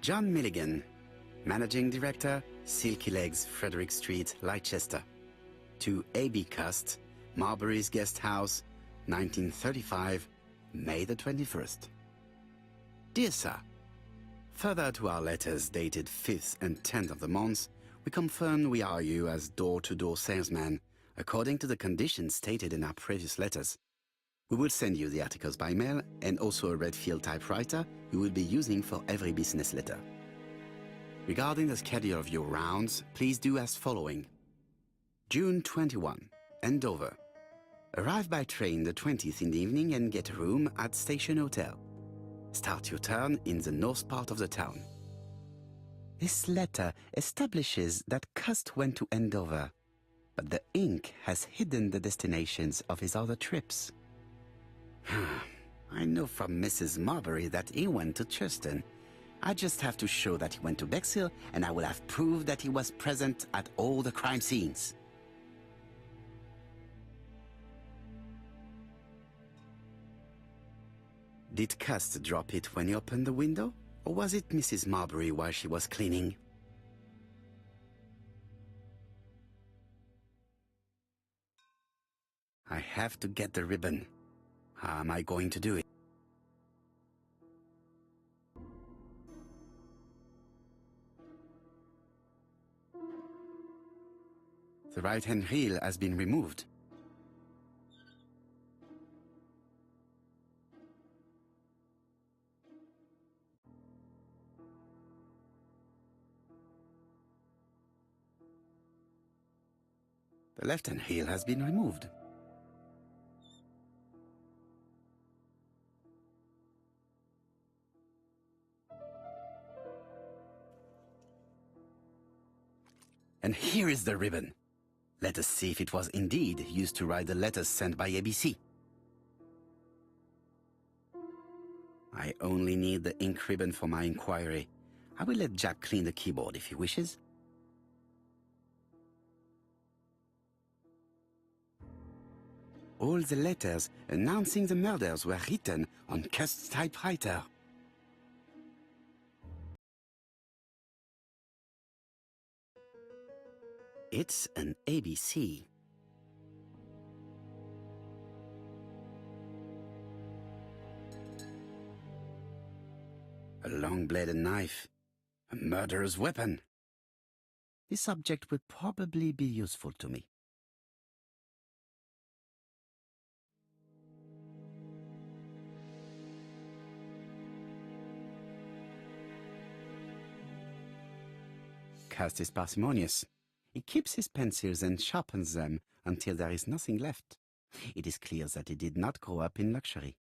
John Milligan, Managing Director, Silky Legs, Frederick Street, Leicester. To A.B. Cust, Marbury's Guest House, 1935, May the 21st. Dear Sir, further to our letters dated 5th and 10th of the month, we confirm we are you as door-to-door salesman, according to the conditions stated in our previous letters. We will send you the articles by mail and also a Redfield typewriter you will be using for every business letter. Regarding the schedule of your rounds, please do as following. June 21, Andover. Arrive by train the 20th in the evening and get a room at Station Hotel. Start your turn in the north part of the town. This letter establishes that Cust went to Andover, but the ink has hidden the destinations of his other trips. I know from Mrs. Marbury that he went to Churston. I just have to show that he went to Bexhill, and I will have proved that he was present at all the crime scenes. Did Cust drop it when he opened the window, or was it Mrs. Marbury while she was cleaning? I have to get the ribbon. How am I going to do it? The right-hand heel has been removed. The left-hand heel has been removed. And here is the ribbon. Let us see if it was indeed used to write the letters sent by ABC. I only need the ink ribbon for my inquiry. I will let Jack clean the keyboard if he wishes. All the letters announcing the murders were written on Cust's typewriter. It's an ABC. A long-bladed knife. A murderer's weapon. This object will probably be useful to me. Cust is parsimonious. He keeps his pencils and sharpens them until there is nothing left. It is clear that he did not grow up in luxury.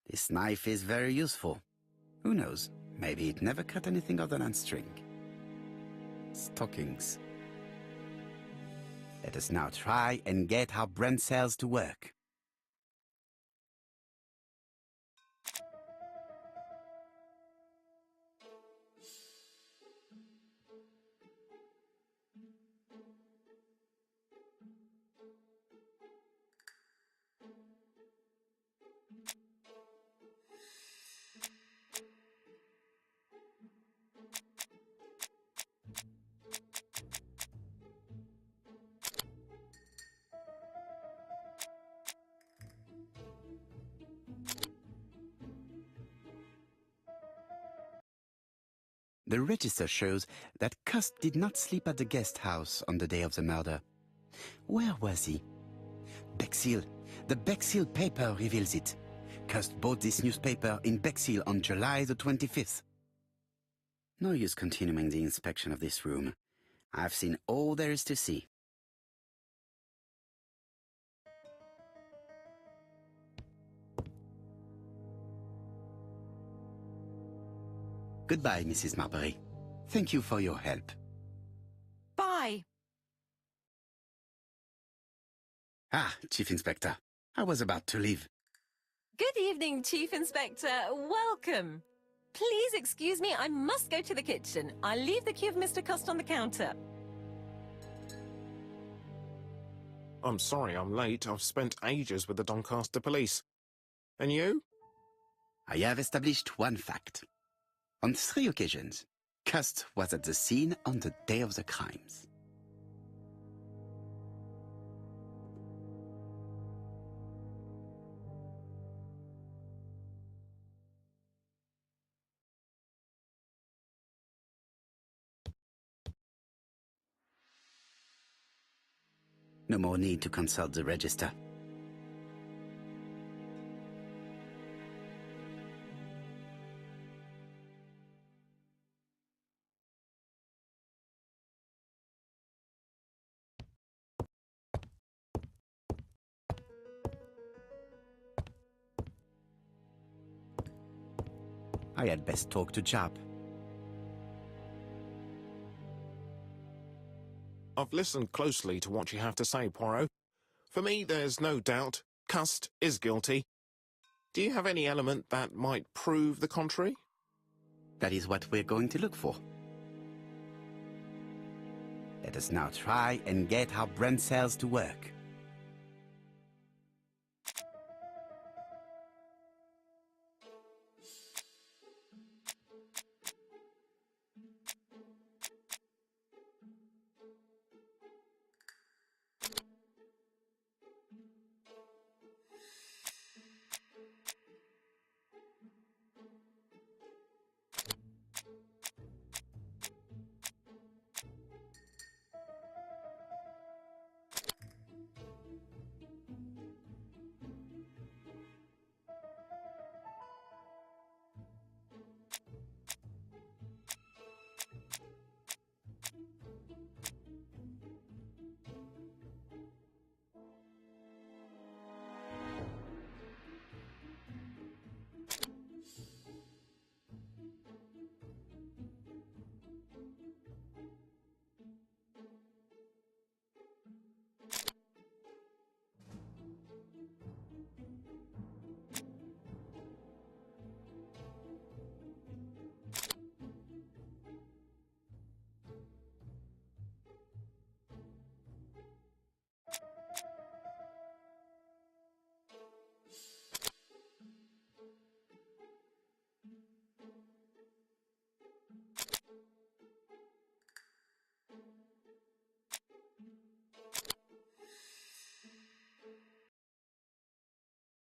This knife is very useful. Who knows? Maybe it never cut anything other than string. Stockings. Let us now try and get our brain cells to work. The register shows that Cust did not sleep at the guest house on the day of the murder. Where was he? Bexhill. The Bexhill paper reveals it. Cust bought this newspaper in Bexhill on July the 25th. No use continuing the inspection of this room. I've seen all there is to see. Goodbye, Mrs. Marbury. Thank you for your help. Bye. Ah, Chief Inspector. I was about to leave. Good evening, Chief Inspector. Welcome. Please excuse me, I must go to the kitchen. I'll leave the key of Mr. Cust on the counter. I'm sorry I'm late. I've spent ages with the Doncaster police. And you? I have established one fact. On 3 occasions, Cust was at the scene on the day of the crimes. No more need to consult the register. I had best talk to Jap. I've listened closely to what you have to say, Poirot. For me, there's no doubt Cust is guilty. Do you have any element that might prove the contrary? That is what we're going to look for. Let us now try and get our brain cells to work.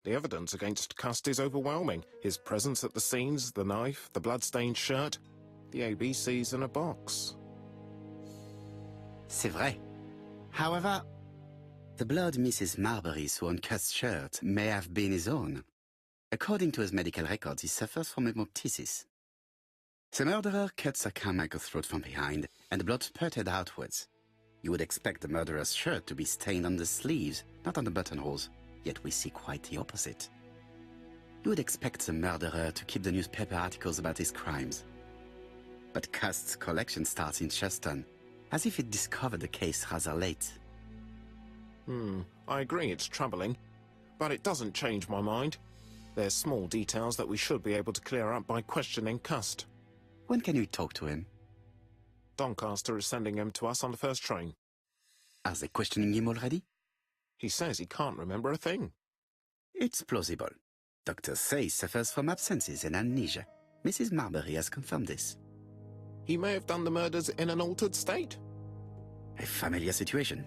The evidence against Cust is overwhelming. His presence at the scenes, the knife, the blood-stained shirt, the ABCs in a box. C'est vrai. However, the blood Mrs. Marbury saw on Cust's shirt may have been his own. According to his medical records, he suffers from hemoptysis. The murderer cut Sir Carmichael's throat from behind, and the blood spurted outwards. You would expect the murderer's shirt to be stained on the sleeves, not on the buttonholes. Yet we see quite the opposite. You would expect the murderer to keep the newspaper articles about his crimes. But Cust's collection starts in Cheston, as if it discovered the case rather late. I agree it's troubling, but it doesn't change my mind. There's small details that we should be able to clear up by questioning Cust. When can you talk to him? Doncaster is sending him to us on the first train. Are they questioning him already? He says he can't remember a thing. It's plausible. Doctors say he suffers from absences and amnesia. Mrs. Marbury has confirmed this. He may have done the murders in an altered state. A familiar situation.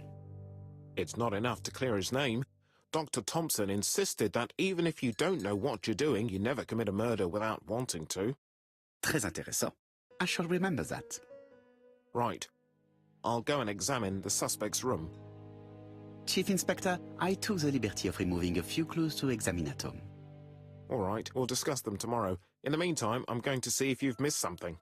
It's not enough to clear his name. Dr. Thompson insisted that even if you don't know what you're doing, you never commit a murder without wanting to. Très intéressant. I shall remember that. Right. I'll go and examine the suspect's room. Chief Inspector, I took the liberty of removing a few clues to examinatum. All right, we'll discuss them tomorrow. In the meantime, I'm going to see if you've missed something.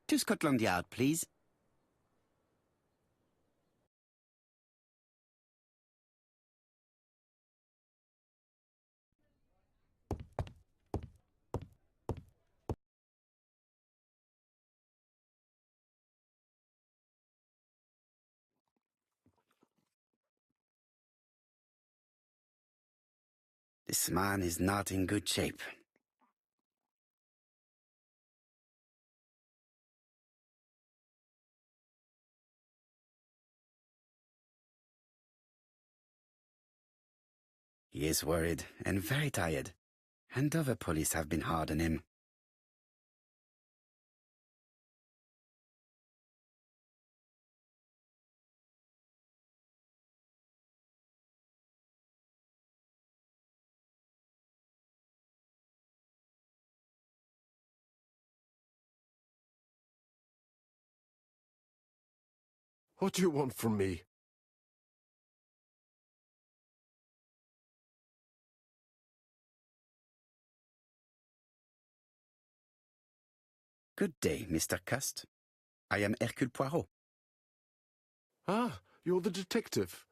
To Scotland Yard, please. This man is not in good shape. He is worried and very tired, and other police have been hard on him. What do you want from me? Good day, Mr. Cust. I am Hercule Poirot. Ah, you're the detective.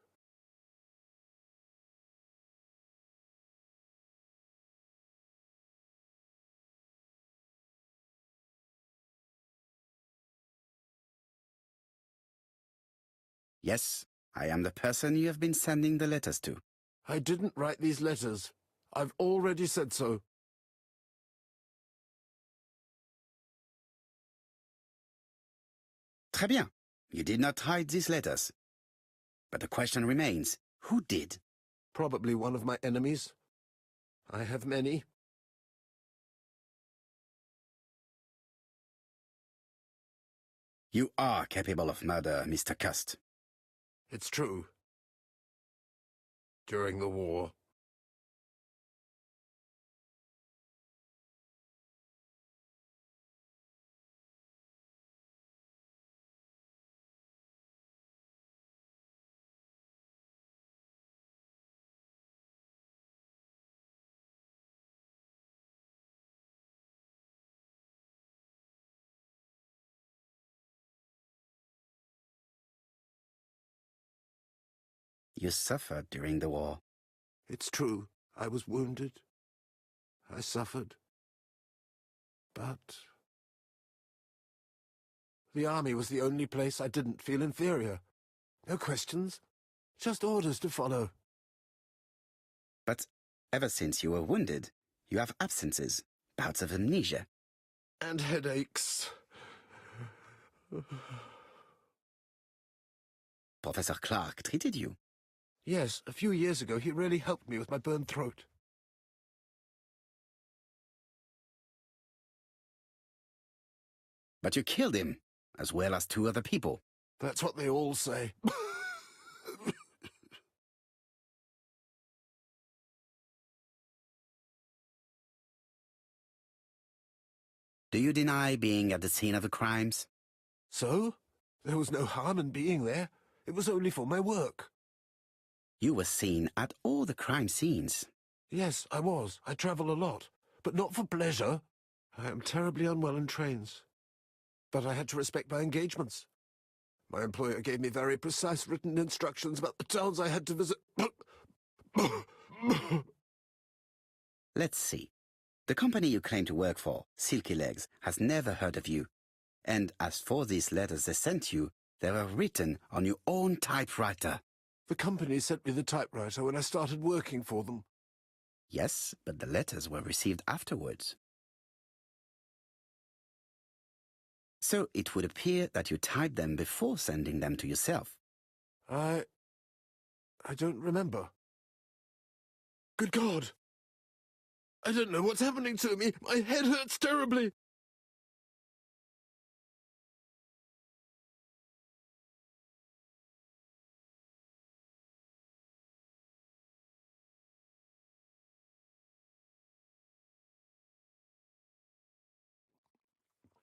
Yes, I am the person you have been sending the letters to. I didn't write these letters. I've already said so. Très bien. You did not write these letters. But the question remains, who did? Probably one of my enemies. I have many. You are capable of murder, Mr. Cust. It's true. During the war. You suffered during the war. It's true. I was wounded. I suffered. But the army was the only place I didn't feel inferior. No questions. Just orders to follow. But ever since you were wounded, you have absences, bouts of amnesia. And headaches. Professor Clark treated you. Yes, a few years ago he really helped me with my burned throat. But you killed him, as well as 2 other people. That's what they all say. Do you deny being at the scene of the crimes? So? There was no harm in being there. It was only for my work. You were seen at all the crime scenes. Yes, I was. I travel a lot. But not for pleasure. I am terribly unwell in trains. But I had to respect my engagements. My employer gave me very precise written instructions about the towns I had to visit. Let's see. The company you claim to work for, Silky Legs, has never heard of you. And as for these letters they sent you, they were written on your own typewriter. The company sent me the typewriter when I started working for them. Yes, but the letters were received afterwards. So it would appear that you typed them before sending them to yourself. I don't remember. Good God! I don't know what's happening to me. My head hurts terribly.